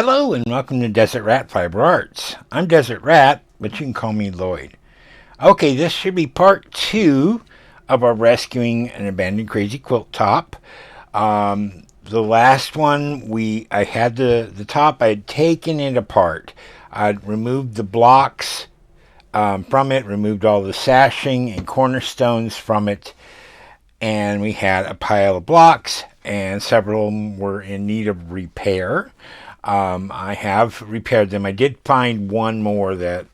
Hello and welcome to Desert Rat Fiber Arts. I'm Desert Rat, but you can call me Lloyd. Okay, this should be part 2 of our rescuing an abandoned crazy quilt top. The last one, I had the top, I had taken it apart. I'd removed the blocks from it, removed all the sashing and cornerstones from it, and we had a pile of blocks, and several of them were in need of repair. I have repaired them. I did find one more that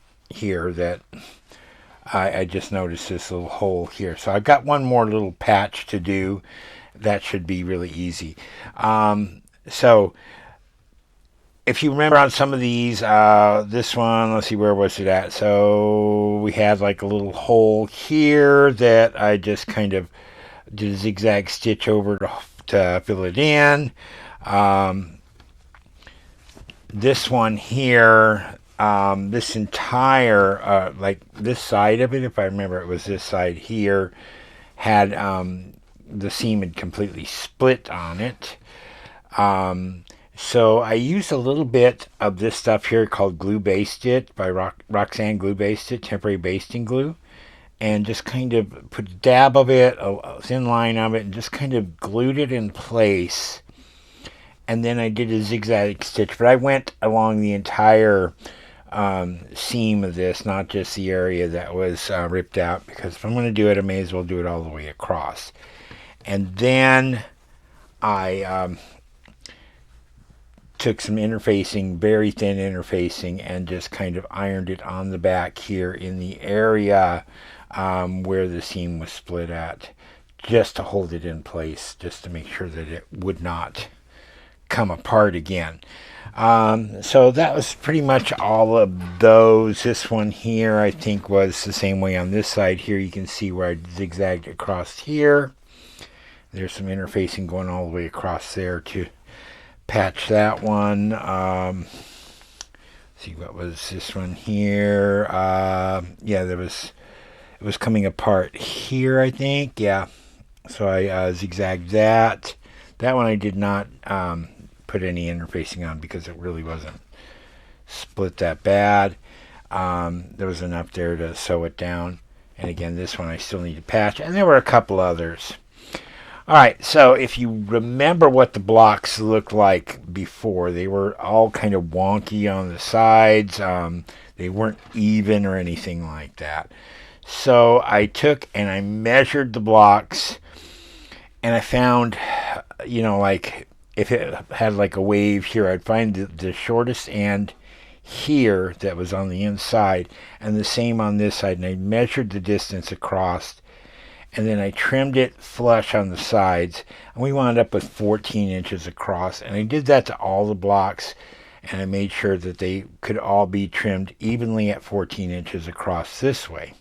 I just noticed this little hole here. So I've got one more little patch to do. That should be really easy. So if you remember on some of these, this one, let's see, where was it at? So we had like a little hole here that I just kind of did a zigzag stitch over to fill it in. This one here, this entire, like this side of it, if I remember it was this side here, had the seam had completely split on it. So I used a little bit of this stuff here called Glue Based It by Roxanne Glue Based It, temporary basting glue, and just kind of put a dab of it, a thin line of it, and just kind of glued it in place. And then I did a zigzag stitch, but I went along the entire seam of this, not just the area that was ripped out, because if I'm going to do it, I may as well do it all the way across. And then I took some interfacing, very thin interfacing, and just kind of ironed it on the back here in the area where the seam was split at, just to hold it in place, just to make sure that it would not come apart again. So that was pretty much all of those. This one here I think was the same way on this side here. You can see where I zigzagged across here. There's some interfacing going all the way across there to patch that one. See, what was this one here? Yeah, it was coming apart here, I think. Yeah, so I zigzagged that. That one I did not put any interfacing on because it really wasn't split that bad. There was enough there to sew it down. And again, this one I still need to patch. And there were a couple others. Alright, so if you remember what the blocks looked like before, they were all kind of wonky on the sides. They weren't even or anything like that. So I took and I measured the blocks, and I found, like if it had like a wave here, I'd find the shortest end here that was on the inside, and the same on this side, and I measured the distance across, and then I trimmed it flush on the sides, and we wound up with 14 inches across. And I did that to all the blocks, and I made sure that they could all be trimmed evenly at 14 inches across this way.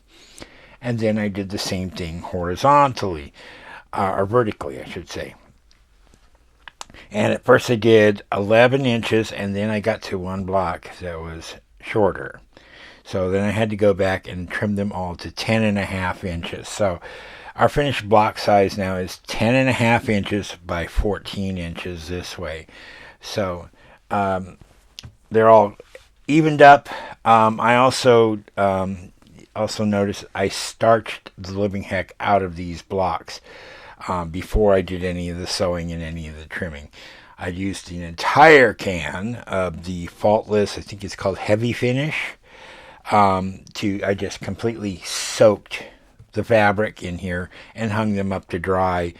And then I did the same thing horizontally, or vertically I should say. And at first I did 11 inches, and then I got to one block that was shorter. So then I had to go back and trim them all to 10.5 inches. So our finished block size now is 10.5 inches by 14 inches this way. So they're all evened up. I also noticed I starched the living heck out of these blocks before I did any of the sewing and any of the trimming. I used an entire can of the Faultless, I think it's called Heavy Finish. I just completely soaked the fabric in here and hung them up to dry,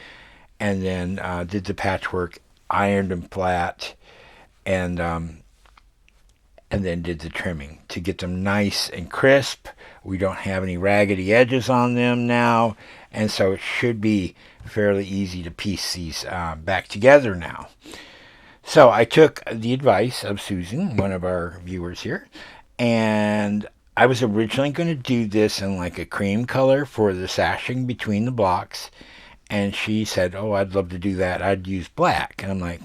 and then did the patchwork, ironed them flat, and then did the trimming to get them nice and crisp. We don't have any raggedy edges on them now, and so it should be fairly easy to piece these back together now. So I took the advice of Susan, one of our viewers here, and I was originally going to do this in like a cream color for the sashing between the blocks, and she said, oh, I'd love to do that. I'd use black. And I'm like,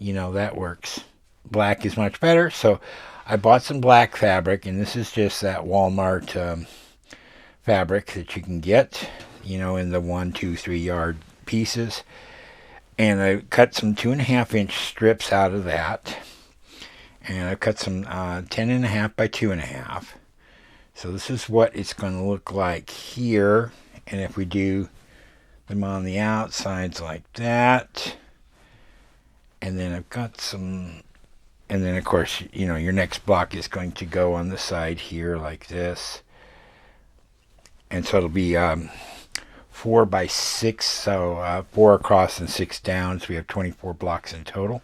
that works. Black is much better. So I bought some black fabric, and this is just that Walmart fabric that you can get, in the 1, 2, 3 yard pieces. And I cut some 2.5 inch strips out of that. And I've cut some 10.5 by 2.5. So this is what it's going to look like here. And if we do them on the outsides like that, and then I've got some, and then of course, you know, your next block is going to go on the side here like this. And so it'll be 4 by 6, so 4 across and 6 down, so we have 24 blocks in total.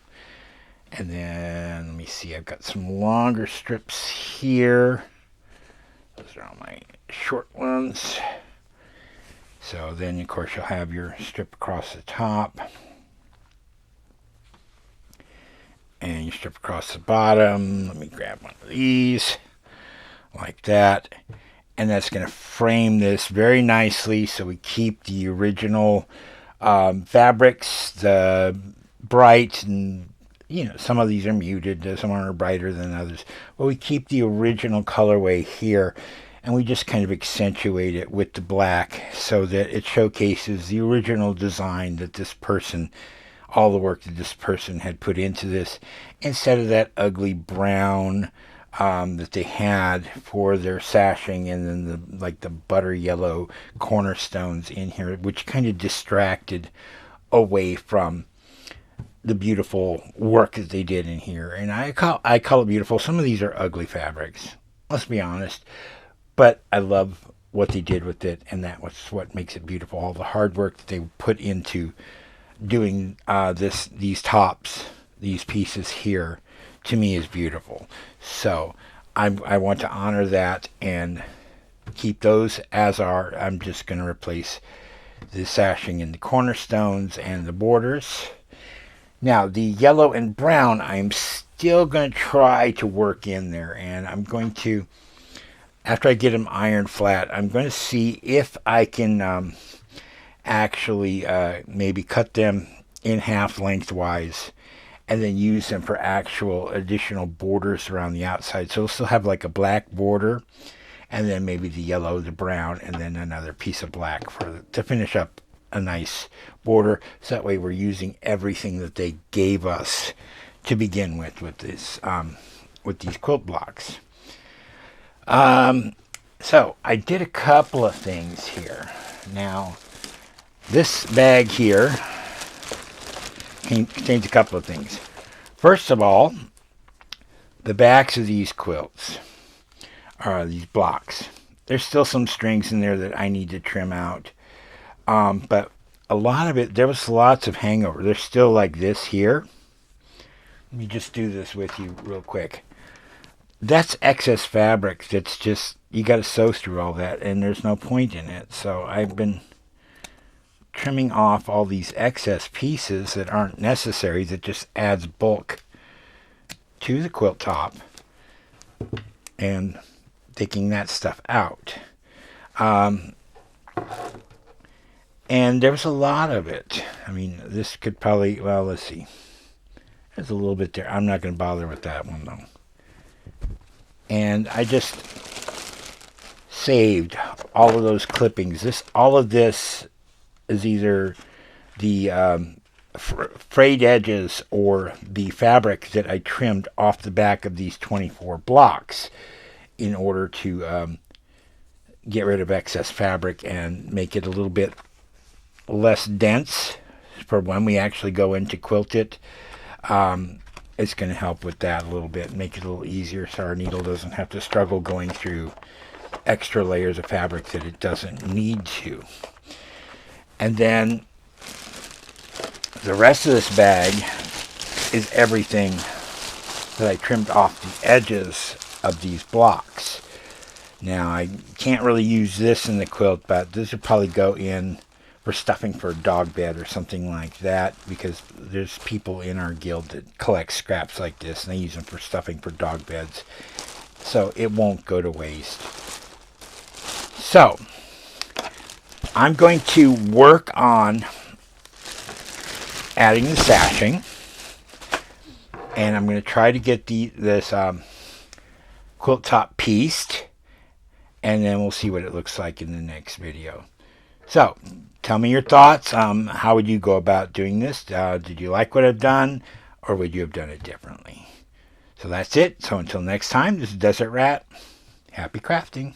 And then, let me see, I've got some longer strips here. Those are all my short ones. So then, of course, you'll have your strip across the top. And your strip across the bottom. Let me grab one of these. Like that. And that's going to frame this very nicely so we keep the original fabrics, the bright, and you know, some of these are muted, some are brighter than others, but we keep the original colorway here, and we just kind of accentuate it with the black so that it showcases the original design that this person, all the work that this person had put into this, instead of that ugly brown that they had for their sashing, and then the butter yellow cornerstones in here, which kind of distracted away from the beautiful work that they did in here. And I call it beautiful. Some of these are ugly fabrics, let's be honest, but I love what they did with it, and that was what makes it beautiful. All the hard work that they put into doing these tops, these pieces here, to me is beautiful. So I want to honor that and keep those as are. I'm just going to replace the sashing in the cornerstones and the borders. Now the yellow and brown I'm still going to try to work in there, and I'm going to, after I get them ironed flat, I'm going to see if I can actually maybe cut them in half lengthwise and then use them for actual additional borders around the outside. So we'll still have like a black border, and then maybe the yellow, the brown, and then another piece of black to finish up a nice border. So that way we're using everything that they gave us to begin with this with these quilt blocks. So I did a couple of things here. Now this bag here contains a couple of things. First of all, the backs of these quilts, these blocks, there's still some strings in there that I need to trim out. But a lot of it, there was lots of hangover. There's still like this here. Let me just do this with you real quick. That's excess fabric that's just, you got to sew through all that, and there's no point in it. So I've been trimming off all these excess pieces that aren't necessary, that just adds bulk to the quilt top, and taking that stuff out. And there was a lot of it. I mean, this could probably, well, let's see. There's a little bit there. I'm not going to bother with that one, though. And I just saved all of those clippings. All of this is either the frayed edges or the fabric that I trimmed off the back of these 24 blocks in order to get rid of excess fabric and make it a little bit less dense for when we actually go in to quilt it. It's going to help with that a little bit, make it a little easier so our needle doesn't have to struggle going through extra layers of fabric that it doesn't need to. And then the rest of this bag is everything that I trimmed off the edges of these blocks. Now, I can't really use this in the quilt, but this would probably go in for stuffing for a dog bed or something like that, because there's people in our guild that collect scraps like this, and they use them for stuffing for dog beds. So it won't go to waste. So I'm going to work on adding the sashing, and I'm going to try to get this quilt top pieced, and then we'll see what it looks like in the next video. So tell me your thoughts. How would you go about doing this? Did you like what I've done, or would you have done it differently? So that's it. So until next time, this is Desert Rat. Happy crafting.